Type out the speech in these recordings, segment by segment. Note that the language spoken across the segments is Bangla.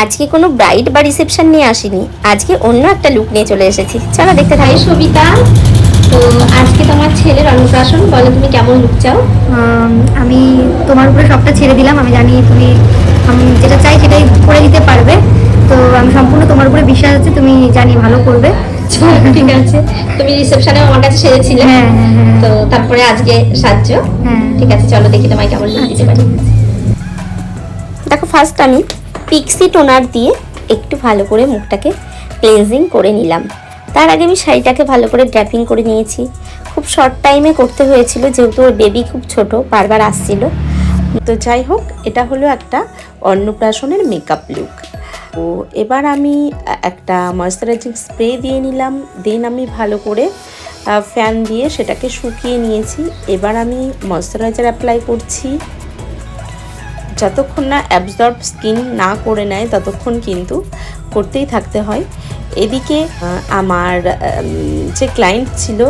আজকে কোনো ব্রাইড বা রিসেপশন নিয়ে আসিনি, আজকে অন্য একটা লুক নিয়ে চলে এসেছি। চলো দেখতে থাকি। সবিতা, তো আজকে তোমার ছেলের অন্নপ্রাশন, বলো তুমি কেমন লুক চাও? আমি তোমার উপরে সবটা ছেড়ে দিলাম। আমি জানি তুমি আমি যেটা চাই সেটাই করে দিতে পারবে। তো আমি সম্পূর্ণ তোমার উপরে বিশ্বাস আছে, তুমি জানি ভালো করবে। ঠিক আছে, তুমি রিসেপশনে আমার কাছে সেরেছিলে, হ্যাঁ হ্যাঁ হ্যাঁ তো তারপরে আজকে সাজছো। হ্যাঁ। ঠিক আছে, চলো দেখি তোমায় কেমন লুক দিতে আচ্ছা পারি। ঠিক আছে। দেখো, ফার্স্ট আমি পিক্সি টোনার দিয়ে একটু ভালো করে মুখটাকে ক্লিনজিং করে নিলাম। তার আগে আমি শাড়িটাকে ভালো করে ড্র্যাপিং করে নিয়েছি। খুব শর্ট টাইমে করতে হয়েছিল, যেহেতু ওর বেবি খুব ছোট, বারবার আসছিল। তো যাই হোক, এটা হলো একটা অন্নপ্রাশনের মেকআপ লুক। তো এবার আমি একটা ময়শ্চারাইজিং স্প্রে দিয়ে নিলাম, দেন আমি ভালো করে ফ্যান দিয়ে সেটাকে শুকিয়ে নিয়েছি। এবার আমি ময়শ্চারাইজার অ্যাপ্লাই করছি। যতক্ষণ না অ্যাবজর্ব স্কিন না করে নেয় ততক্ষণ কিন্তু করতেই থাকতে হয়। এদিকে আমার যে ক্লায়েন্ট ছিল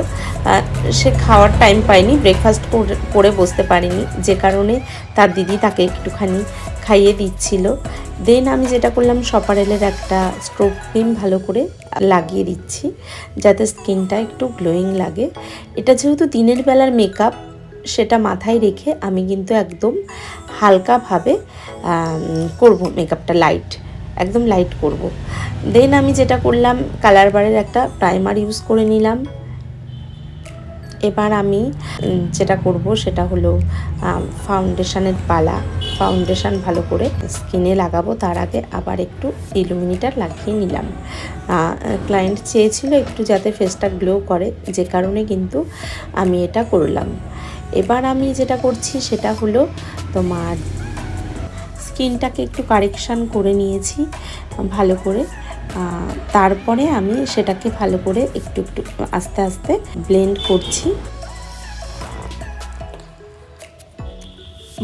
সে খাওয়ার টাইম পায়নি, ব্রেকফাস্ট করে বসতে পারেনি, যে কারণে তার দিদি তাকে একটুখানি খাইয়ে দিচ্ছিল। দেন আমি যেটা করলাম, সপারেলের একটা স্ট্রোক ক্রিম ভালো করে লাগিয়ে দিচ্ছি যাতে স্কিনটা একটু গ্লোয়িং লাগে। এটা যেহেতু দিনের বেলার মেকআপ, সেটা মাথায় রেখে আমি কিন্তু একদম হালকাভাবে করব মেকআপটা, একদম লাইট করব। দেন আমি যেটা করলাম, কালার বারের একটা প্রাইমার ইউজ করে নিলাম। এবার আমি যেটা করব সেটা হলো ফাউন্ডেশনের পালা। ফাউন্ডেশন ভালো করে স্কিনে লাগাবো, তার আগে আবার একটু ইলুমিনেটর লাগিয়ে নিলাম। ক্লায়েন্ট চেয়েছিল একটু যাতে ফেসটা গ্লো করে, যে কারণে কিন্তু আমি এটা করলাম। এবার আমি যেটা করছি সেটা হলো তোমার স্কিনটাকে একটু কারেকশান করে নিয়েছি ভালো করে। তারপরে আমি সেটাকে ভালো করে একটু একটু আস্তে আস্তে ব্লেন্ড করছি।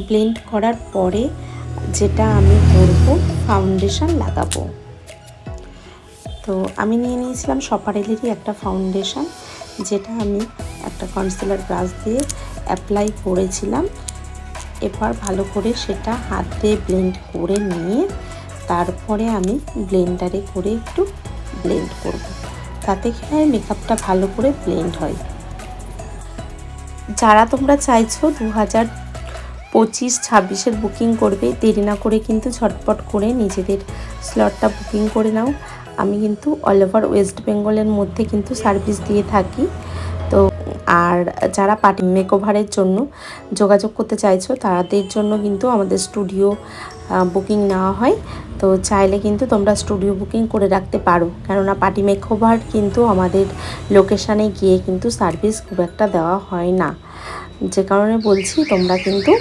ব্লেন্ড করার পরে যেটা আমি করব, ফাউন্ডেশন লাগাবো। তো আমি নিয়ে নিয়েছিলাম সপারেলেরই একটা ফাউন্ডেশন, যেটা আমি একটা কনসিলার ব্রাশ দিয়ে অ্যাপ্লাই করেছিলাম। এবার ভালো করে সেটা হাত দিয়ে ব্লেন্ড করে নিয়ে তারপরে আমি ব্লেন্ডারে করে একটু ব্লেন্ড করব, তাতে কি হয় মেকআপটা ভালো করে ব্লেন্ড হয়। যারা তোমরা চাইছো 2025-26 বুকিং করবে, দেরি না করে কিন্তু ঝটপট করে নিজেদের স্লটটা বুকিং করে নাও। আমি কিন্তু অল ওভার ওয়েস্ট বেঙ্গলের মধ্যে কিন্তু সার্ভিস দিয়ে থাকি। তো আর যারা পার্টি মেকওভারের জন্য যোগাযোগ করতে চাইছো, তাদের জন্য কিন্তু আমাদের স্টুডিও বুকিং নেওয়া হয়। তো চাইলে কিন্তু তোমরা স্টুডিও বুকিং করে রাখতে পারো, কেননা পার্টি মেকওভার কিন্তু আমাদের লোকেশানে গিয়ে কিন্তু সার্ভিস খুব একটা দেওয়া হয় না, যে কারণে বলছি তোমরা কিন্তু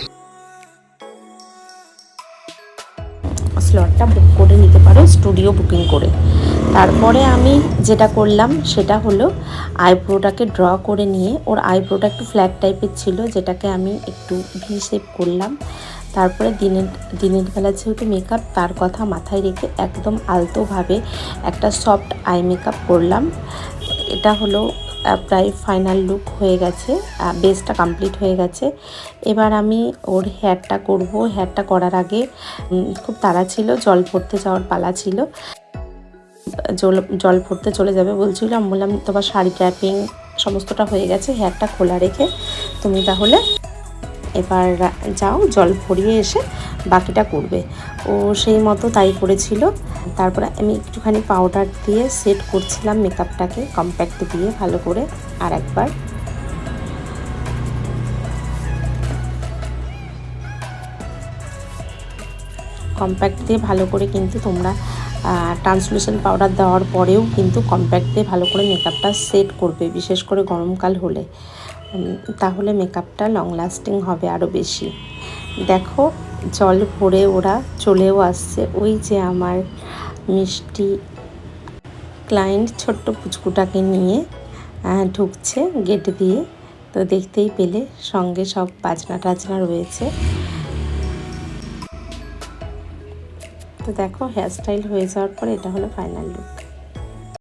স্লটটা বুক করে নিতে পারো স্টুডিও বুকিং করে। তারপরে আমি যেটা করলাম সেটা হলো আইব্রোটাকে ড্র করে নিয়ে, ওর আইব্রোটা একটু ফ্ল্যাট টাইপের ছিল, যেটাকে আমি একটু ভি শেপ করলাম। তারপরে দিনের বেলা যেহেতু মেকআপ, তার কথা মাথায় রেখে একদম আলতোভাবে একটা সফট আই মেকআপ করলাম। এটা হলো প্রায় ফাইনাল লুক হয়ে গেছে, বেসটা কমপ্লিট হয়ে গেছে। এবার আমি ওর হেয়ারটা করব। হেয়ারটা করার আগে খুব তাড়া ছিল, জল ভরতে যাওয়ার পালা ছিল। জল ভরতে চলে যাবে বলছিল, আমি বললাম তোমার শাড়ি ট্র্যাপিং সমস্তটা হয়ে গেছে, হেয়ারটা খোলা রেখে তুমি তাহলে এবার যাও, জল ভরিয়ে এসে বাকিটা করবে। ও সেই মতো তাই করেছিল। তারপরে আমি একটুখানি পাউডার দিয়ে সেট করছিলাম মেকআপটাকে, কম্প্যাক্ট দিয়ে ভালো করে। আর একবার কম্প্যাক্ট দিয়ে ভালো করে কিন্তু তোমরা ট্রান্সলুসেন্ট পাউডার দেওয়ার পরেও কিন্তু কম্প্যাক্ট দিয়ে ভালো করে মেকআপটা সেট করবে, বিশেষ করে গরমকাল হলে, তাহলে মেকআপটা লং লাস্টিং হবে আরও বেশি। দেখো, জল ভরে ওরা চলেও আসছে। ওই যে আমার মিষ্টি ক্লায়েন্ট ছোট্ট পুচকুটাকে নিয়ে ঢুকছে গেট দিয়ে। তো দেখতেই পেলে সঙ্গে সব বাজনা টাজনা রয়েছে। তো দেখো, হেয়ারস্টাইল হয়ে যাওয়ার পর এটা হলো ফাইনাল লুক।